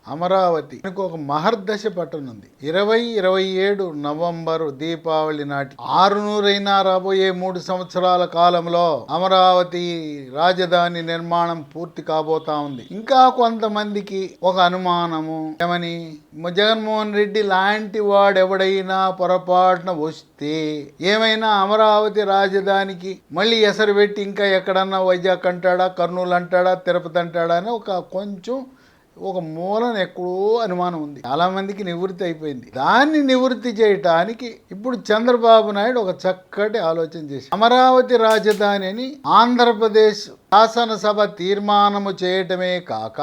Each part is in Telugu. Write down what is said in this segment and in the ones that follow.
అమరావతి ఒక మహర్దశ పట్టనుంది. 27 నవంబరు దీపావళి నాటి 600 రాబోయే 3 సంవత్సరాల కాలంలో అమరావతి రాజధాని నిర్మాణం పూర్తి కాబోతా ఉంది. ఇంకా కొంతమందికి ఒక అనుమానము, ఏమని, జగన్మోహన్ రెడ్డి లాంటి వాడెవడైనా పొరపాటున వస్తే ఏమైనా అమరావతి రాజధానికి మళ్ళీ ఎసరు పెట్టి ఇంకా ఎక్కడన్నా వైజాగ్ అంటాడా, కర్నూలు అంటాడా, తిరుపతి అంటాడా అని ఒక మూలన ఎక్కడో అనుమానం ఉంది. చాలా మందికి నివృత్తి అయిపోయింది. దాన్ని నివృత్తి చేయటానికి ఇప్పుడు చంద్రబాబు నాయుడు ఒక చక్కటి ఆలోచన చేసి అమరావతి రాజధానిని ఆంధ్రప్రదేశ్ శాసనసభ తీర్మానము చేయటమే కాక,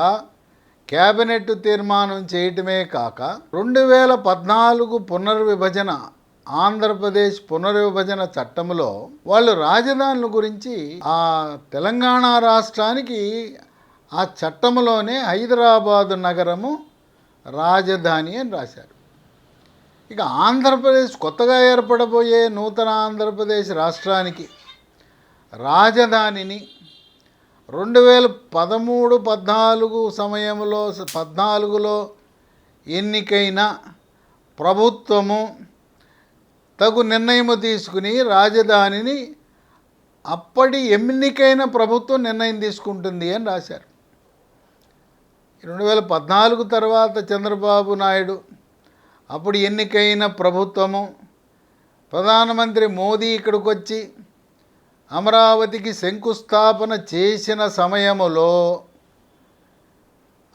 కేబినెట్ తీర్మానం చేయటమే కాక, 2014 పునర్విభజన ఆంధ్రప్రదేశ్ పునర్విభజన చట్టంలో వాళ్ళు రాజధానుల గురించి ఆ తెలంగాణ రాష్ట్రానికి ఆ చట్టంలోనే హైదరాబాదు నగరము రాజధాని అని రాశారు. ఇక ఆంధ్రప్రదేశ్ కొత్తగా ఏర్పడబోయే నూతన ఆంధ్రప్రదేశ్ రాష్ట్రానికి రాజధానిని 2013-14 సమయంలో 14లో ఎన్నికైన ప్రభుత్వము తగు నిర్ణయము తీసుకుని రాజధానిని అప్పటి ఎన్నికైన ప్రభుత్వం నిర్ణయం తీసుకుంటుంది అని రాశారు. 2014 తర్వాత చంద్రబాబు నాయుడు అప్పుడు ఎన్నికైన ప్రభుత్వము, ప్రధానమంత్రి మోదీ ఇక్కడికి వచ్చి అమరావతికి శంకుస్థాపన చేసిన సమయములో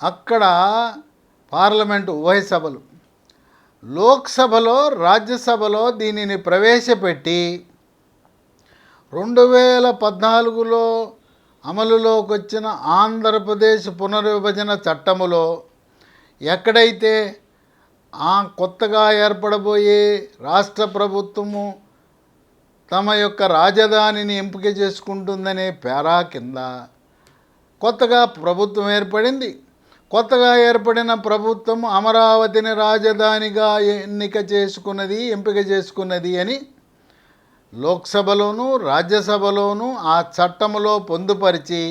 అక్కడ పార్లమెంటు ఉభయ సభలు, లోక్సభలో రాజ్యసభలో దీనిని ప్రవేశపెట్టి 2014లో అమలులోకి వచ్చిన ఆంధ్రప్రదేశ్ పునర్విభజన చట్టములో ఎక్కడైతే ఆ కొత్తగా ఏర్పడబోయే రాష్ట్ర ప్రభుత్వము తమ యొక్క రాజధానిని ఎంపిక చేసుకుంటుందనే పేరా కింద కొత్తగా ప్రభుత్వం ఏర్పడింది. కొత్తగా ఏర్పడిన ప్రభుత్వం అమరావతిని రాజధానిగా ఎంపిక చేసుకున్నది అని లోక్సభలోనూ రాజ్యసభలోనూ ఆ చట్టంలో పొందుపరిచి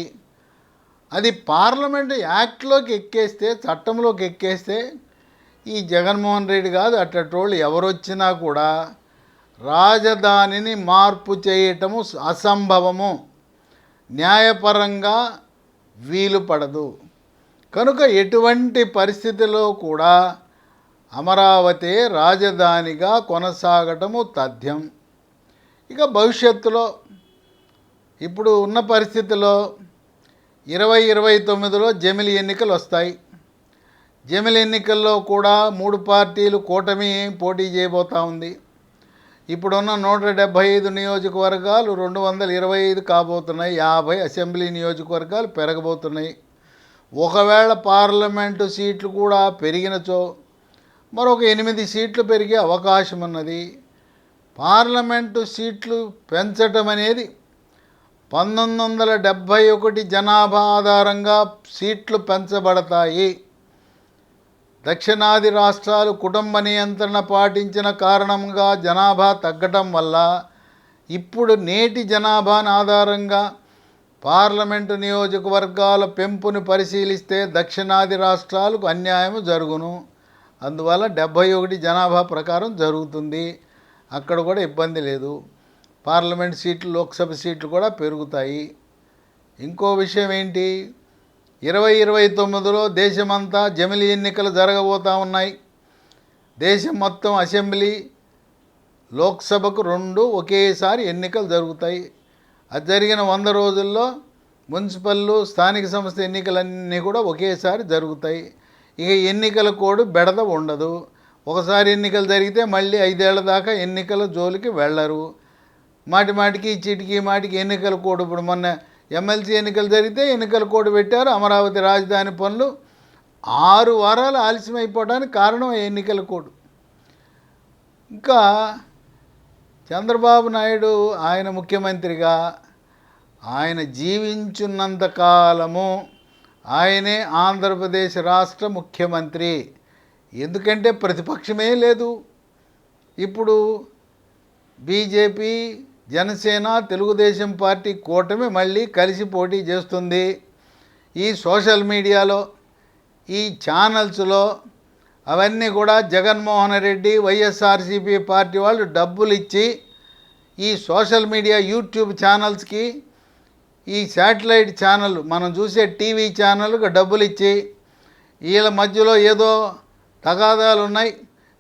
అది పార్లమెంటు యాక్ట్లోకి ఎక్కేస్తే, చట్టంలోకి ఎక్కేస్తే ఈ జగన్మోహన్ రెడ్డి కాదు అట్టటోళ్ళు ఎవరొచ్చినా కూడా రాజధానిని మార్పు చేయటము అసంభవము, న్యాయపరంగా వీలు పడదు. కనుక ఎటువంటి పరిస్థితిలో కూడా అమరావతి రాజధానిగా కొనసాగటము తథ్యం. ఇక భవిష్యత్తులో ఇప్పుడు ఉన్న పరిస్థితిలో 2029లో జమిలి ఎన్నికలు వస్తాయి. జమిలి ఎన్నికల్లో కూడా 3 పార్టీలు కూటమి పోటీ చేయబోతూ ఉంది. ఇప్పుడున్న 175 నియోజకవర్గాలు 225 కాబోతున్నాయి. 50 అసెంబ్లీ నియోజకవర్గాలు పెరగబోతున్నాయి. ఒకవేళ పార్లమెంటు సీట్లు కూడా పెరిగినచో మరొక 8 సీట్లు పెరిగే అవకాశం ఉన్నది. పార్లమెంటు సీట్లు పెంచటం అనేది 1971 జనాభా ఆధారంగా సీట్లు పెంచబడతాయి. దక్షిణాది రాష్ట్రాలు కుటుంబ నియంత్రణ పాటించిన కారణంగా జనాభా తగ్గటం వల్ల ఇప్పుడు నేటి జనాభాను ఆధారంగా పార్లమెంటు నియోజకవర్గాల పెంపుని పరిశీలిస్తే దక్షిణాది రాష్ట్రాలకు అన్యాయం జరుగును. అందువల్ల 71 జనాభా ప్రకారం జరుగుతుంది. అక్కడ కూడా ఇబ్బంది లేదు. పార్లమెంట్ సీట్లు, లోక్సభ సీట్లు కూడా పెరుగుతాయి. ఇంకో విషయం ఏంటి, 2029లో దేశమంతా జమిలి ఎన్నికలు జరగబోతూ ఉన్నాయి. దేశం మొత్తం అసెంబ్లీ, లోక్సభకు 2 ఒకేసారి ఎన్నికలు జరుగుతాయి. అది జరిగిన 100 రోజుల్లో మున్సిపల్, స్థానిక సంస్థ ఎన్నికలన్నీ కూడా ఒకేసారి జరుగుతాయి. ఇక ఎన్నికల కోడ్ బెడద ఉండదు. ఒకసారి ఎన్నికలు జరిగితే మళ్ళీ 5 ఏళ్ల దాకా ఎన్నికల జోలికి వెళ్ళరు. మాటికి చీటికి మాటికి ఎన్నికల కోడ్, ఇప్పుడు మొన్న ఎమ్మెల్సీ ఎన్నికలు జరిగితే ఎన్నికల కోడ్ పెట్టారు. అమరావతి రాజధాని పనులు 6 వారాలు ఆలస్యం అయిపోవడానికి కారణం ఎన్నికల కోడ్. ఇంకా చంద్రబాబు నాయుడు ఆయన ముఖ్యమంత్రిగా ఆయన జీవించున్నంత కాలము ఆయనే ఆంధ్రప్రదేశ్ రాష్ట్ర ముఖ్యమంత్రి. ఎందుకంటే ప్రతిపక్షమే లేదు. ఇప్పుడు బీజేపీ, జనసేన, తెలుగుదేశం పార్టీ కూటమి మళ్ళీ కలిసి పోటీ చేస్తుంది. ఈ సోషల్ మీడియాలో ఈ ఛానల్స్లో అవన్నీ కూడా జగన్మోహన్ రెడ్డి వైఎస్ఆర్సీపీ పార్టీ వాళ్ళు డబ్బులు ఇచ్చి ఈ సోషల్ మీడియా యూట్యూబ్ ఛానల్స్కి ఈ శాటిలైట్ ఛానల్ మనం చూసే టీవీ ఛానల్కి డబ్బులు ఇచ్చి వీళ్ళ మధ్యలో ఏదో తగాదాలు ఉన్నాయి,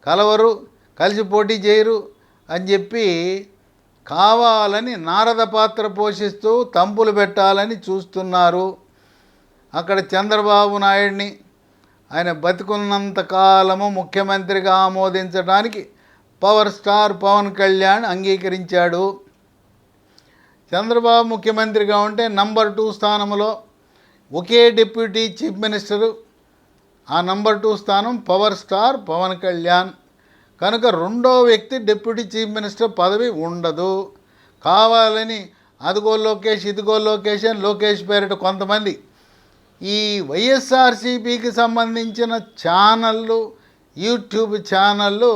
కలవరు, కలిసి పోటీ చేయరు అని చెప్పి కావాలని నారద పాత్ర పోషిస్తూ తంపులు పెట్టాలని చూస్తున్నారు. అక్కడ చంద్రబాబు నాయుడిని ఆయన బతికున్నంత కాలము ముఖ్యమంత్రిగా ఆమోదించడానికి పవర్ స్టార్ పవన్ కళ్యాణ్ అంగీకరించాడు. చంద్రబాబు ముఖ్యమంత్రిగా ఉంటే నంబర్ 2 స్థానంలో ఒకే డిప్యూటీ చీఫ్ మినిస్టరు, ఆ నంబర్ 2 స్థానం పవర్ స్టార్ పవన్ కళ్యాణ్. కనుక రెండో వ్యక్తి డిప్యూటీ చీఫ్ మినిస్టర్ పదవి ఉండదు. కావాలని అదిగో లోకేష్, ఇదిగో లోకేష్ అని లోకేష్ పేరిట కొంతమంది ఈ వైఎస్ఆర్సీపీకి సంబంధించిన ఛానళ్ళు, యూట్యూబ్ ఛానళ్ళు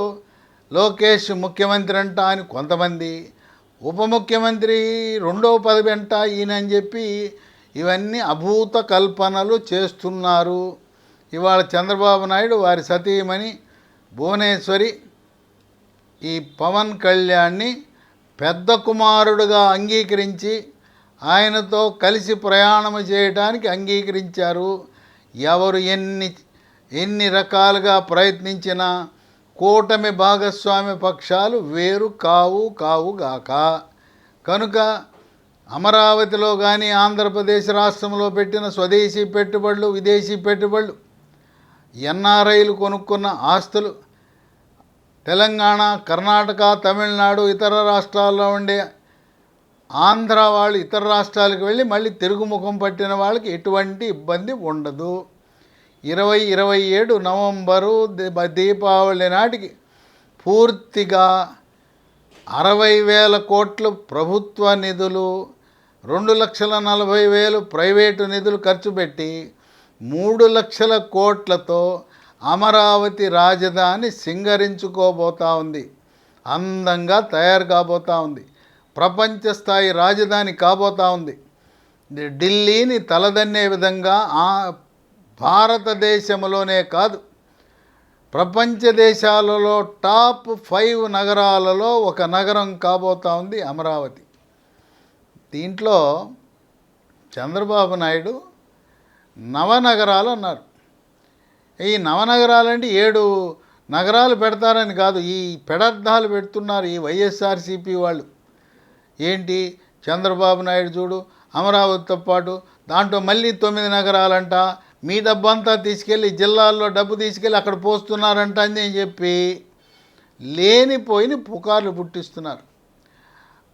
లోకేష్ ముఖ్యమంత్రి అంట అని కొంతమంది, ఉప ముఖ్యమంత్రి రెండో పదవి అంట ఈయనని చెప్పి ఇవన్నీ అభూత కల్పనలు చేస్తున్నారు. ఇవాళ చంద్రబాబు నాయుడు వారి సతీమణి భువనేశ్వరి ఈ పవన్ కళ్యాణ్ని పెద్ద కుమారుడుగా అంగీకరించి ఆయనతో కలిసి ప్రయాణం చేయడానికి అంగీకరించారు. ఎవరు ఎన్ని రకాలుగా ప్రయత్నించినా కూటమి భాగస్వామ్య పక్షాలు వేరు కావుగాక. కనుక అమరావతిలో కానీ ఆంధ్రప్రదేశ్ రాష్ట్రంలో పెట్టిన స్వదేశీ పెట్టుబడులు, విదేశీ పెట్టుబడులు, ఎన్ఆర్ఐలు కొనుక్కున్న ఆస్తులు, తెలంగాణ, కర్ణాటక, తమిళనాడు, ఇతర రాష్ట్రాల్లో ఉండే ఆంధ్ర వాళ్ళు ఇతర రాష్ట్రాలకు వెళ్ళి మళ్ళీ తిరుగుముఖం పట్టిన వాళ్ళకి ఎటువంటి ఇబ్బంది ఉండదు. 2027 నవంబరు దీపావళి నాటికి పూర్తిగా 60,000 కోట్లు ప్రభుత్వ నిధులు, 2,40,000 ప్రైవేటు నిధులు ఖర్చు పెట్టి 3 లక్షల కోట్లతో అమరావతి రాజధాని సింగరించుకోబోతూ ఉంది. అందంగా తయారు కాబోతూ ఉంది. ప్రపంచ స్థాయి రాజధాని కాబోతూ ఉంది. ఢిల్లీని తలదన్నే విధంగా భారతదేశంలోనే కాదు ప్రపంచ దేశాలలో టాప్ 5 నగరాలలో ఒక నగరం కాబోతూ ఉంది అమరావతి. దీంట్లో చంద్రబాబు నాయుడు నవనగరాలు అన్నారు. ఈ నవనగరాలంటే 7 నగరాలు పెడతారని కాదు, ఈ పెడర్థాలు పెడుతున్నారు ఈ వైఎస్ఆర్సీపీ వాళ్ళు. ఏంటి చంద్రబాబు నాయుడు చూడు అమరావతితో పాటు దాంట్లో మళ్ళీ 9 నగరాలంట, మీ డబ్బు అంతా తీసుకెళ్ళి జిల్లాల్లో డబ్బు తీసుకెళ్ళి అక్కడ పోస్తున్నారంట అని చెప్పి లేనిపోయిన పుకార్లు పుట్టిస్తున్నారు.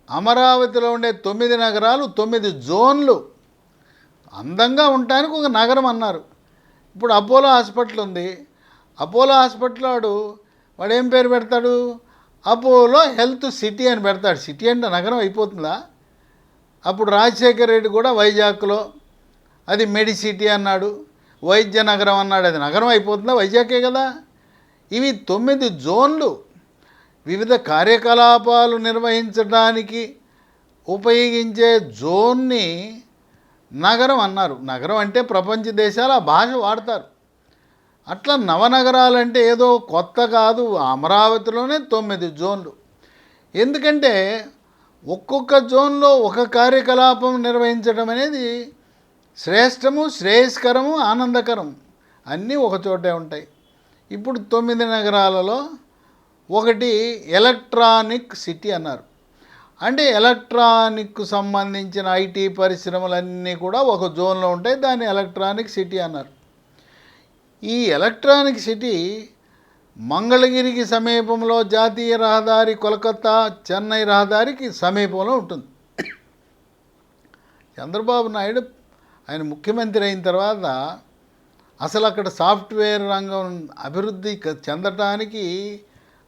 అమరావతిలో ఉండే 9 నగరాలు 9 జోన్లు అందంగా ఉండటానికి ఒక నగరం అన్నారు. ఇప్పుడు అపోలో హాస్పిటల్ ఉంది. అపోలో హాస్పిటల్ వాడు ఏం పేరు పెడతాడు? అపోలో హెల్త్ సిటీ అని పెడతాడు. సిటీ అంటే నగరం అయిపోతుందా? అప్పుడు రాజశేఖర రెడ్డి కూడా వైజాగ్లో అది మెడిసిటీ అన్నాడు, వైద్య నగరం అన్నాడు. అది నగరం అయిపోతుందా? వైజాగే కదా. ఇవి 9 జోన్లు వివిధ కార్యకలాపాలు నిర్వహించడానికి ఉపయోగించే జోన్ని నగరం అన్నారు. నగరం అంటే ప్రపంచ దేశాలు ఆ భాష వాడతారు. అట్లా నవనగరాలంటే ఏదో కొత్త కాదు. అమరావతిలోనే 9 జోన్లు. ఎందుకంటే ఒక్కొక్క జోన్లో ఒక కార్యకలాపం నిర్వహించడం అనేది శ్రేష్టము, శ్రేయస్కరము, ఆనందకరం అన్నీ ఒకచోటే ఉంటాయి. ఇప్పుడు 9 నగరాలలో ఒకటి ఎలక్ట్రానిక్ సిటీ అన్నారు. అంటే ఎలక్ట్రానిక్ సంబంధించిన ఐటీ పరిశ్రమలన్నీ కూడా ఒక జోన్లో ఉంటాయి. దాన్ని ఎలక్ట్రానిక్ సిటీ అన్నారు. ఈ ఎలక్ట్రానిక్ సిటీ మంగళగిరికి సమీపంలో జాతీయ రహదారి కోల్కతా చెన్నై రహదారికి సమీపంలో ఉంటుంది. చంద్రబాబు నాయుడు ఆయన ముఖ్యమంత్రి అయిన తర్వాత అసలు అక్కడ సాఫ్ట్వేర్ రంగం అభివృద్ధి చెందటానికి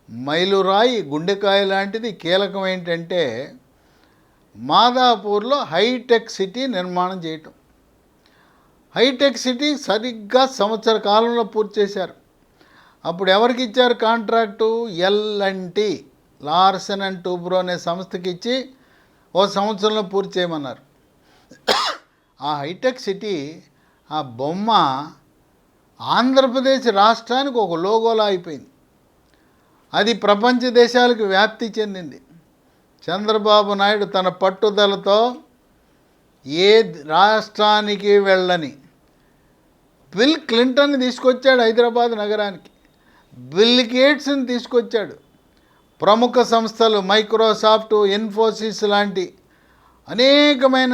మైలురాయి, గుండెకాయ లాంటిది కీలకం ఏంటంటే మాదాపూర్లో హైటెక్ సిటీ నిర్మాణం చేయటం. హైటెక్ సిటీ సరిగ్గా సంవత్సర కాలంలో పూర్తి చేశారు. అప్పుడు ఎవరికి ఇచ్చారు contract? L&T, Larson and Toubro అనే సంస్థకి ఇచ్చి 1 సంవత్సరంలో పూర్తి చేయమన్నారు. ఆ హైటెక్ సిటీ ఆ బొమ్మ ఆంధ్రప్రదేశ్ రాష్ట్రానికి ఒక లోగోలా అయిపోయింది. అది ప్రపంచ దేశాలకు వ్యాప్తి చెందింది. చంద్రబాబు నాయుడు తన పట్టుదలతో ఏ రాష్ట్రానికి వెళ్ళని బిల్ క్లింటన్ని తీసుకొచ్చాడు హైదరాబాద్ నగరానికి, బిల్ గేట్స్ని తీసుకొచ్చాడు. ప్రముఖ సంస్థలు మైక్రోసాఫ్ట్, ఇన్ఫోసిస్ లాంటి అనేకమైన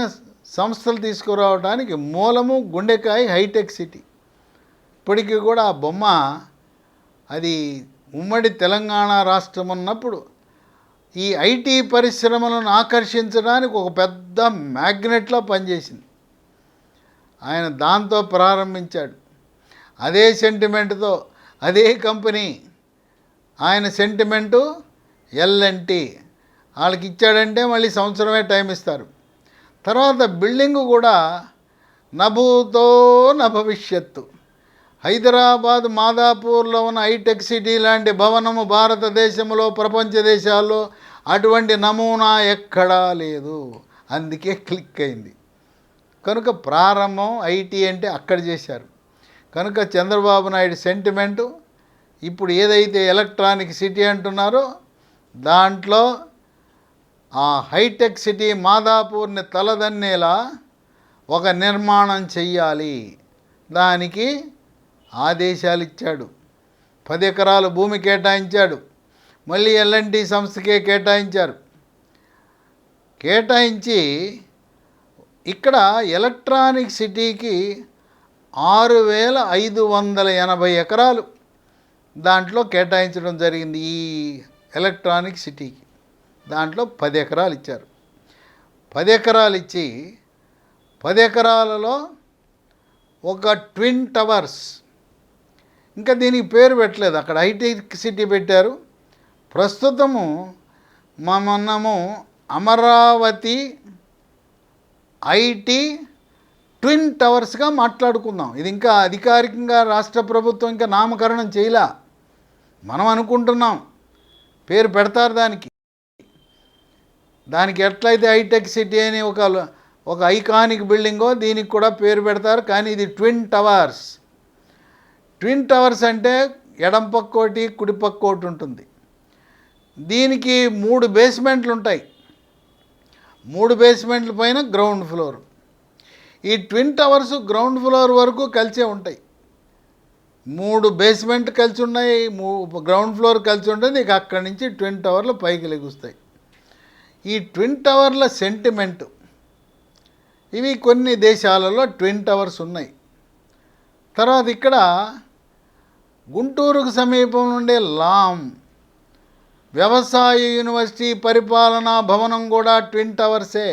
సంస్థలు తీసుకురావడానికి మూలము గుండెకాయ హైటెక్ సిటీ. ఇప్పటికీ కూడా ఆ బొమ్మ అది ఉమ్మడి తెలంగాణ రాష్ట్రం ఉన్నప్పుడు ఈ ఐటీ పరిశ్రమలను ఆకర్షించడానికి ఒక పెద్ద మ్యాగ్నెట్లా పనిచేసింది. ఆయన దాంతో ప్రారంభించాడు. అదే సెంటిమెంట్తో అదే కంపెనీ ఆయన సెంటిమెంటు L&T వాళ్ళకి ఇచ్చాడంటే మళ్ళీ సంవత్సరమే టైం ఇస్తారు. తర్వాత బిల్డింగు కూడా నభూతో నభవిష్యత్తు. హైదరాబాద్ మాదాపూర్లో ఉన్న హైటెక్ సిటీ లాంటి భవనము భారతదేశంలో ప్రపంచ దేశాల్లో అటువంటి నమూనా ఎక్కడా లేదు. అందుకే క్లిక్ అయింది. కనుక ప్రారంభం ఐటీ అంటే అక్కడ చేశారు. కనుక చంద్రబాబు నాయుడు సెంటిమెంటు ఇప్పుడు ఏదైతే ఎలక్ట్రానిక్ సిటీ అంటున్నారో దాంట్లో ఆ హైటెక్ సిటీ మాదాపూర్ని తలదన్నేలా ఒక నిర్మాణం చెయ్యాలి. దానికి ఆదేశాలు ఇచ్చాడు. 10 ఎకరాల భూమి కేటాయించాడు. మళ్ళీ L&T సంస్థకే కేటాయించారు. కేటాయించి ఇక్కడ ఎలక్ట్రానిక్ సిటీకి 6,580 ఎకరాలు దాంట్లో కేటాయించడం జరిగింది. ఈ ఎలక్ట్రానిక్ సిటీకి దాంట్లో 10 ఎకరాలు ఇచ్చారు. 10 ఎకరాలు ఇచ్చి 10 ఎకరాలలో ఒక ట్విన్ టవర్స్, ఇంకా దీనికి పేరు పెట్టలేదు, అక్కడ హైటెక్ సిటీ పెట్టారు. ప్రస్తుతము మనము అమరావతి ఐటీ ట్విన్ టవర్స్గా మాట్లాడుకుందాం. ఇది ఇంకా అధికారికంగా రాష్ట్ర ప్రభుత్వం ఇంకా నామకరణం చేయలే. మనం అనుకుంటున్నాం పేరు పెడతారు దానికి ఎట్లయితే హైటెక్ సిటీ అని ఒక ఐకానిక్ బిల్డింగో దీనికి కూడా పేరు పెడతారు. కానీ ఇది ట్విన్ టవర్స్. ట్విన్ టవర్స్ అంటే ఎడం పక్కోటి కుడి పక్కోటి ఉంటుంది. దీనికి 3 బేస్మెంట్లు ఉంటాయి. 3 బేస్మెంట్ల పైన గ్రౌండ్ ఫ్లోర్. ఈ ట్విన్ టవర్స్ గ్రౌండ్ ఫ్లోర్ వరకు కలిసే ఉంటాయి. 3 బేస్మెంట్ కలిసి ఉన్నాయి, గ్రౌండ్ ఫ్లోర్ కలిసి ఉంటుంది. ఇక అక్కడి నుంచి ట్విన్ టవర్లు పైకి లెగుస్తాయి. ఈ ట్విన్ టవర్ల సెంటిమెంటు ఇవి కొన్ని దేశాలలో ట్విన్ టవర్స్ ఉన్నాయి. తర్వాత ఇక్కడ గుంటూరుకు సమీపం నుండే లామ్ వ్యవసాయ యూనివర్సిటీ పరిపాలనా భవనం కూడా ట్విన్ టవర్సే.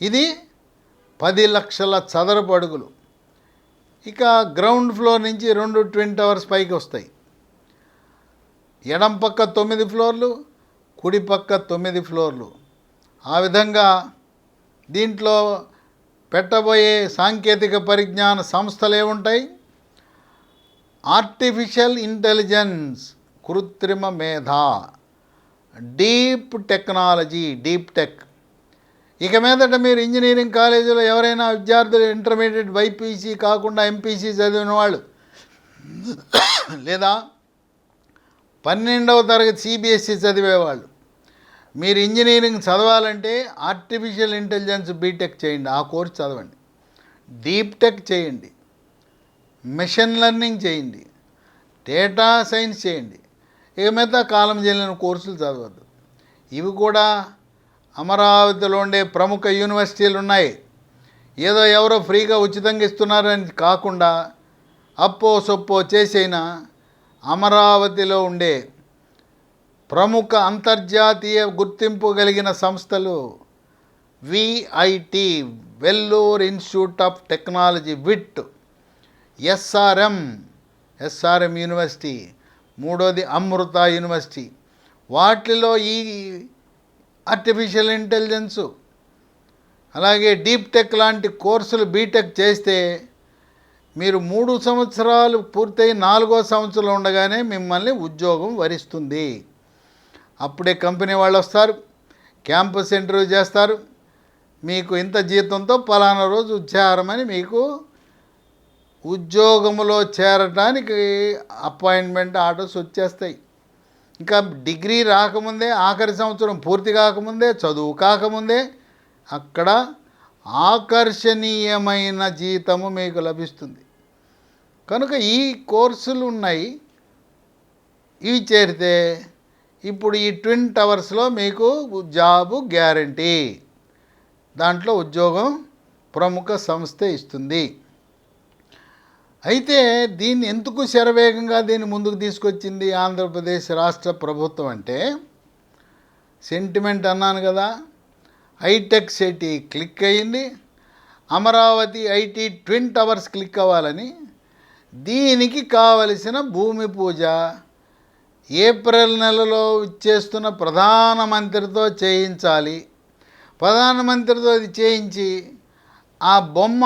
ఇది 10 లక్షల చదరపు అడుగులు. ఇక గ్రౌండ్ ఫ్లోర్ నుంచి 2 ట్విన్ టవర్స్ పైకి వస్తాయి. ఎడం పక్క 9 ఫ్లోర్లు, కుడి పక్క 9 ఫ్లోర్లు. ఆ విధంగా దీంట్లో పెట్టబోయే సాంకేతిక పరిజ్ఞాన సంస్థలు ఏముంటాయి? ఆర్టిఫిషియల్ ఇంటెలిజెన్స్, కృత్రిమ మేధ, డీప్ టెక్నాలజీ, డీప్ టెక్. ఇక మీదట మీరు ఇంజనీరింగ్ కాలేజీలో ఎవరైనా విద్యార్థులు ఇంటర్మీడియట్ బైపీసీ కాకుండా ఎంపీసీ చదివిన వాళ్ళు లేదా 12వ తరగతి సిబిఎస్ఈ చదివేవాళ్ళు మీరు ఇంజనీరింగ్ చదవాలంటే ఆర్టిఫిషియల్ ఇంటెలిజెన్స్ బీటెక్ చేయండి, ఆ కోర్స్ చదవండి. డీప్ టెక్ చేయండి, మెషిన్ లెర్నింగ్ చేయండి, డేటా సైన్స్ చేయండి. ఇక మిగతా కాలం చెల్లిన కోర్సులు చదవద్దు. ఇవి కూడా అమరావతిలో ఉండే ప్రముఖ యూనివర్సిటీలు ఉన్నాయి. ఏదో ఎవరో ఫ్రీగా ఉచితంగా ఇస్తున్నారని కాకుండా అప్పో సొప్పో చేసైనా అమరావతిలో ఉండే ప్రముఖ అంతర్జాతీయ గుర్తింపు కలిగిన సంస్థలు VIT, Vellore institute of technology, VIT, SRM university, మూడోది అమృత యూనివర్సిటీ. వాటిలో ఈ ఆర్టిఫిషియల్ ఇంటెలిజెన్సు అలాగే డీప్ టెక్ లాంటి కోర్సులు బీటెక్ చేస్తే మీరు 3 సంవత్సరాలు పూర్తయి 4వ సంవత్సరంలో ఉండగానే మిమ్మల్ని ఉద్యోగం వరిస్తుంది. అప్పుడే కంపెనీ వాళ్ళు వస్తారు, క్యాంపస్ ఇంటర్వ్యూ చేస్తారు, మీకు ఇంత జీతంతో పలానా రోజు ఉద్యోగమని మీకు ఉద్యోగంలో చేరటానికి అపాయింట్మెంట్ ఆర్డర్స్ వచ్చేస్తాయి. ఇంకా డిగ్రీ రాకముందే, ఆఖరి సంవత్సరం పూర్తి కాకముందే, చదువు కాకముందే అక్కడ ఆకర్షణీయమైన జీతము మీకు లభిస్తుంది. కనుక ఈ కోర్సులు ఉన్నాయి. ఇవి చేరితే ఇప్పుడు ఈ ట్విన్ టవర్స్లో మీకు జాబు గ్యారంటీ. దాంట్లో ఉద్యోగం ప్రముఖ సంస్థ ఇస్తుంది. అయితే దీన్ని ఎందుకు శరవేగంగా దీన్ని ముందుకు తీసుకొచ్చింది ఆంధ్రప్రదేశ్ రాష్ట్ర ప్రభుత్వం అంటే, సెంటిమెంట్ అన్నాను కదా, హైటెక్ సిటీ క్లిక్ అయ్యింది, Amaravati IT twin towers click అవ్వాలని దీనికి కావలసిన భూమి పూజ ఏప్రిల్ నెలలో ఇచ్చేస్తున్న ప్రధానమంత్రితో చేయించాలి. ప్రధానమంత్రితో అది చేయించి ఆ బొమ్మ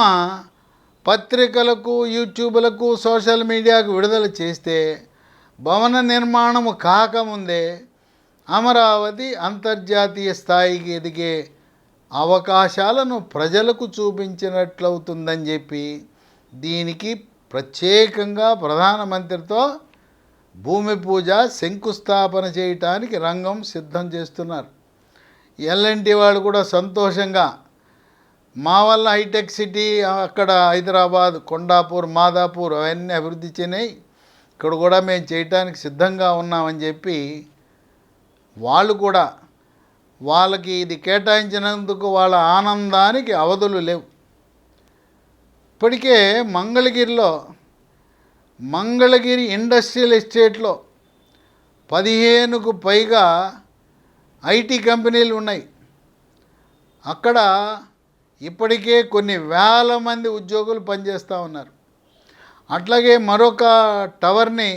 పత్రికలకు, యూట్యూబ్లకు, సోషల్ మీడియాకు విడుదల చేస్తే భవన నిర్మాణము కాకముందే అమరావతి అంతర్జాతీయ స్థాయికి ఎదిగే అవకాశాలను ప్రజలకు చూపించినట్లవుతుందని చెప్పి దీనికి ప్రత్యేకంగా ప్రధానమంత్రితో భూమి పూజ, శంకుస్థాపన చేయటానికి రంగం సిద్ధం చేస్తున్నారు. ఎల్ఎన్టీ వాళ్ళు కూడా సంతోషంగా, మా వల్ల హైటెక్ సిటీ అక్కడ హైదరాబాద్, కొండాపూర్, మాదాపూర్ అవన్నీ అభివృద్ధి చెందాయి, ఇక్కడ కూడా మేము చేయటానికి సిద్ధంగా ఉన్నామని చెప్పి వాళ్ళు కూడా వాళ్ళకి ఇది కేటాయించినందుకు వాళ్ళ ఆనందానికి అవధులు లేవు. ఇప్పటికే మంగళగిరి ఇండస్ట్రియల్ ఎస్టేట్లో 15కు పైగా ఐటీ కంపెనీలు ఉన్నాయి. అక్కడ ఇప్పటికే కొన్ని వేల మంది ఉద్యోగులు పనిచేస్తూ ఉన్నారు. అట్లాగే మరొక టవర్ని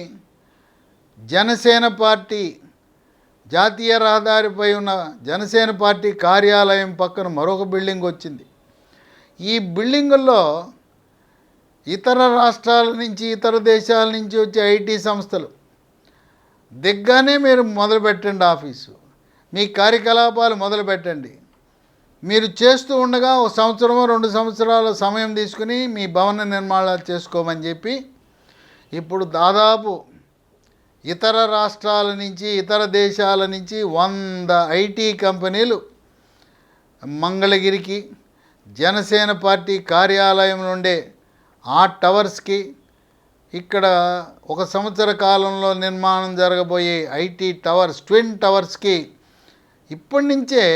జనసేన పార్టీ జాతీయ రహదారిపై ఉన్న జనసేన పార్టీ కార్యాలయం పక్కన మరొక బిల్డింగ్ వచ్చింది. ఈ బిల్డింగుల్లో ఇతర రాష్ట్రాల నుంచి, ఇతర దేశాల నుంచి వచ్చే ఐటీ సంస్థలు దిగ్గానే మీరు మొదలుపెట్టండి, ఆఫీసు మీ కార్యకలాపాలు మొదలుపెట్టండి. మీరు చేస్తూ ఉండగా 1 సంవత్సరమో 2 సంవత్సరాల సమయం తీసుకుని మీ భవన నిర్మాణాలు చేసుకోమని చెప్పి ఇప్పుడు దాదాపు ఇతర రాష్ట్రాల నుంచి, ఇతర దేశాల నుంచి 100 ఐటీ కంపెనీలు మంగళగిరికి జనసేన పార్టీ కార్యాలయం నుండే ఆ టవర్స్కి, ఇక్కడ 1 సంవత్సర కాలంలో నిర్మాణం జరగబోయే ఐటీ టవర్స్, ట్విన్ టవర్స్కి ఇప్పటి నుంచే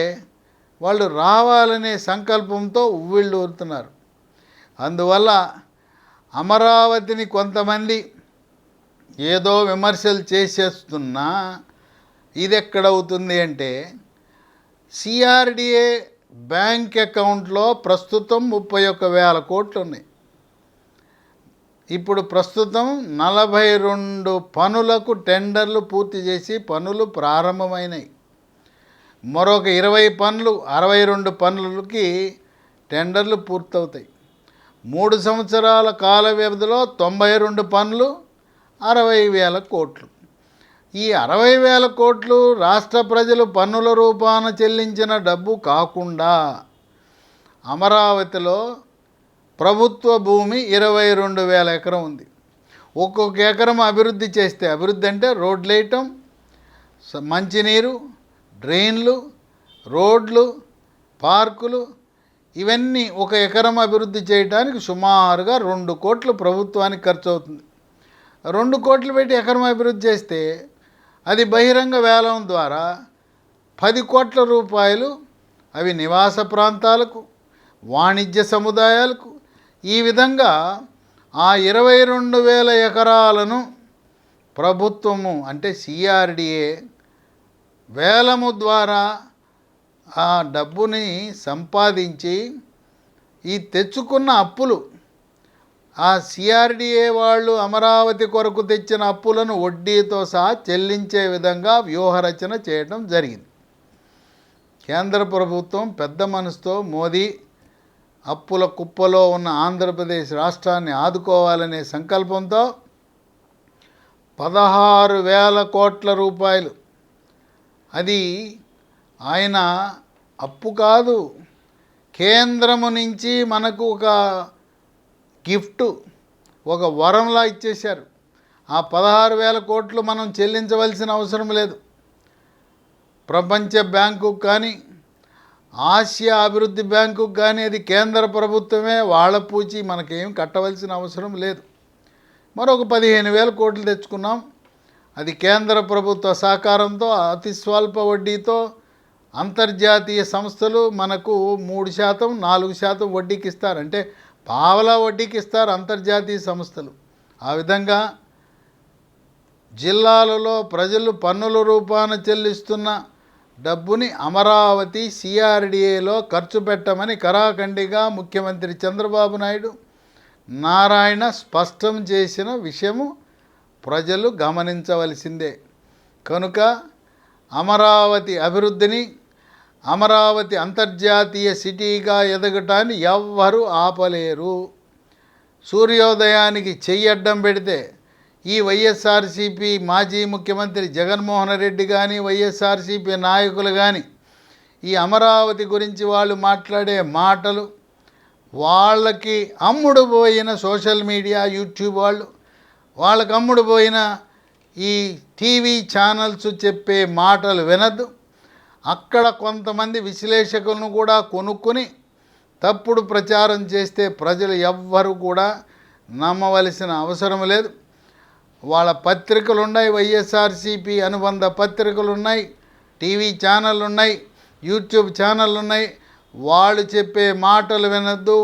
వాళ్ళు రావాలనే సంకల్పంతో ఉవ్విళ్ళూరుతున్నారు. అందువల్ల అమరావతిని కొంతమంది ఏదో విమర్శలు చేసేస్తున్నా ఇది ఎక్కడవుతుంది అంటే, సిఆర్డిఏ బ్యాంక్ అకౌంట్లో ప్రస్తుతం 31,000 కోట్లు ఉన్నాయి. ఇప్పుడు ప్రస్తుతం 42 పనులకు టెండర్లు పూర్తి చేసి పనులు ప్రారంభమైనాయి. మరొక 20 పనులు, 62 పనులకి టెండర్లు పూర్తవుతాయి. 3 సంవత్సరాల కాల వ్యవధిలో 92 పనులు, 60,000 కోట్లు. ఈ 60,000 కోట్లు రాష్ట్ర ప్రజలు పన్నుల రూపాన చెల్లించిన డబ్బు కాకుండా అమరావతిలో ప్రభుత్వ భూమి 22,000 ఎకరం ఉంది. ఒక్కొక్క ఎకరం అభివృద్ధి చేస్తే, అభివృద్ధి అంటే రోడ్లు వేయటం, మంచినీరు, డ్రైన్లు, రోడ్లు, పార్కులు, ఇవన్నీ 1 ఎకరం అభివృద్ధి చేయడానికి సుమారుగా 2 కోట్లు ప్రభుత్వానికి ఖర్చు అవుతుంది. 2 కోట్లు పెట్టి ఎకరం అభివృద్ధి చేస్తే అది బహిరంగ వేలం ద్వారా 10 కోట్ల రూపాయలు అవి నివాస ప్రాంతాలకు, వాణిజ్య సముదాయాలకు, ఈ విధంగా ఆ 22,000 ఎకరాలను ప్రభుత్వము అంటే సిఆర్డిఏ వేలము ద్వారా ఆ డబ్బుని సంపాదించి ఈ తెచ్చుకున్న అప్పులు, ఆ సిఆర్డిఏ వాళ్ళు అమరావతి కొరకు తెచ్చిన అప్పులను వడ్డీతో సహా చెల్లించే విధంగా వ్యూహరచన చేయడం జరిగింది. కేంద్ర ప్రభుత్వం పెద్ద మనసుతో మోదీ అప్పుల కుప్పలో ఉన్న ఆంధ్రప్రదేశ్ రాష్ట్రాన్ని ఆదుకోవాలనే సంకల్పంతో 16,000 కోట్ల రూపాయలు, అది ఆయన అప్పు కాదు, కేంద్రము నుంచి మనకు ఒక గిఫ్ట్, ఒక వరంలా ఇచ్చేశారు. ఆ 16,000 కోట్లు మనం చెల్లించవలసిన అవసరం లేదు. ప్రపంచ బ్యాంకుకు కానీ ఆసియా అభివృద్ధి బ్యాంకుకు కానీ అది కేంద్ర ప్రభుత్వమే, వాళ్ళ పూచి మనకేం కట్టవలసిన అవసరం లేదు. మరొక 15,000 కోట్లు తెచ్చుకున్నాం. అది కేంద్ర ప్రభుత్వ సహకారంతో అతి స్వల్ప వడ్డీతో అంతర్జాతీయ సంస్థలు మనకు 3%, 4% వడ్డీకి ఇస్తారు. అంటే పావలా వడ్డీకి ఇస్తారు అంతర్జాతీయ సంస్థలు. ఆ విధంగా జిల్లాలలో ప్రజలు పన్నుల రూపాన చెల్లిస్తున్న డబ్బుని అమరావతి సిఆర్డిఏలో ఖర్చు పెట్టమని కరాఖండిగా ముఖ్యమంత్రి చంద్రబాబు నాయుడు నారాయణ స్పష్టం చేసిన విషయము ప్రజలు గమనించవలసిందే. కనుక అమరావతి అభివృద్ధిని, అమరావతి అంతర్జాతీయ సిటీగా ఎదగటాన్ని ఎవ్వరూ ఆపలేరు. సూర్యోదయానికి చెయ్యడ్డం పెడితే ఈ వైఎస్ఆర్సీపీ మాజీ ముఖ్యమంత్రి జగన్మోహన్ రెడ్డి కానీ, వైఎస్ఆర్సీపీ నాయకులు కానీ ఈ అమరావతి గురించి వాళ్ళు మాట్లాడే మాటలు, వాళ్ళకి అమ్ముడు పోయిన సోషల్ మీడియా, యూట్యూబ్ వాళ్ళకి అమ్ముడు పోయిన ఈ టీవీ ఛానల్స్ చెప్పే మాటలు వినద్దు. అక్కడ కొంతమంది విశ్లేషకులను కూడా కొనుక్కొని తప్పుడు ప్రచారం చేస్తే ప్రజలు ఎవ్వరు కూడా నమ్మవలసిన అవసరం లేదు. వాళ్ళ పత్రికలు ఉన్నాయి, వైఎస్ఆర్సీపీ అనుబంధ పత్రికలు ఉన్నాయి, టీవీ ఛానళ్ళు ఉన్నాయి, యూట్యూబ్ ఛానళ్ళు ఉన్నాయి. వాళ్ళు చెప్పే మాటలు వినొద్దు.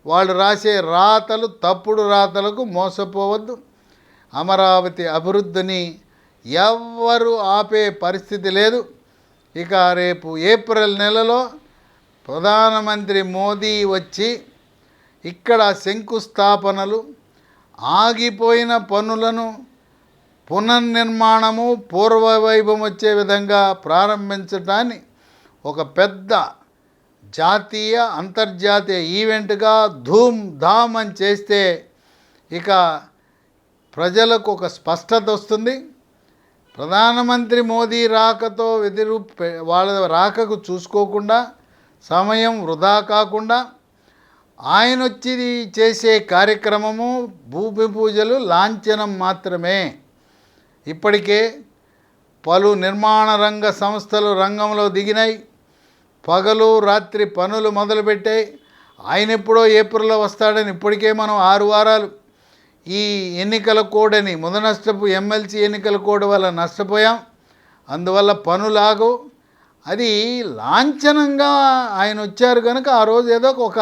వాళ్ళు రాసే రాతలు తప్పుడు రాతలకు మోసపోవద్దు. అమరావతి అభివృద్ధిని ఎవ్వరూ ఆపే పరిస్థితి లేదు. ఇక రేపు ఏప్రిల్ నెలలో ప్రధానమంత్రి మోదీ వచ్చి ఇక్కడ శంకుస్థాపనలు, ఆగిపోయిన పనులను పునర్నిర్మాణము, పూర్వవైభవం వచ్చే విధంగా ప్రారంభించడాన్ని ఒక పెద్ద జాతీయ అంతర్జాతీయ ఈవెంట్గా ధూమ్ ధామ్ అని చేస్తే ఇక ప్రజలకు ఒక స్పష్టత వస్తుంది. ప్రధానమంత్రి మోదీ రాకతో వాళ్ళ రాకకు చూసుకోకుండా, సమయం వృధా కాకుండా ఆయన వచ్చి చేసే కార్యక్రమము భూమి పూజలు లాంఛనం మాత్రమే. ఇప్పటికే పలు నిర్మాణ రంగ సంస్థలు రంగంలో దిగినాయి. పగలు రాత్రి పనులు మొదలుపెట్టాయి. ఆయన ఎప్పుడో ఏప్రిల్లో వస్తాడని ఇప్పటికే మనం 6 వారాలు ఈ ఎన్నికల కోడని ముదనష్టపు ఎమ్మెల్సీ ఎన్నికల కోడ్ వల్ల నష్టపోయాం. అందువల్ల పనులాగవు. అది లాంఛనంగా ఆయన వచ్చారు కనుక ఆ రోజు ఏదో ఒక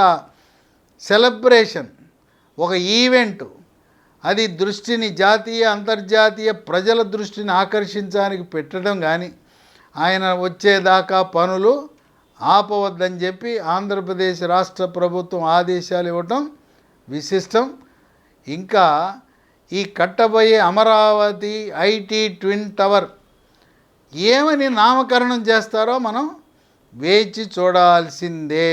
సెలబ్రేషన్, ఒక ఈవెంటు, అది దృష్టిని జాతీయ అంతర్జాతీయ ప్రజల దృష్టిని ఆకర్షించడానికి పెట్టడం కానీ ఆయన వచ్చేదాకా పనులు ఆపవద్దని చెప్పి ఆంధ్రప్రదేశ్ రాష్ట్ర ప్రభుత్వం ఆదేశాలు ఇవ్వటం విశిష్టం. ఇంకా ఈ కట్టబోయే అమరావతి ఐటీ ట్విన్ టవర్ ఏమని నామకరణం చేస్తారో మనం వేచి చూడాల్సిందే.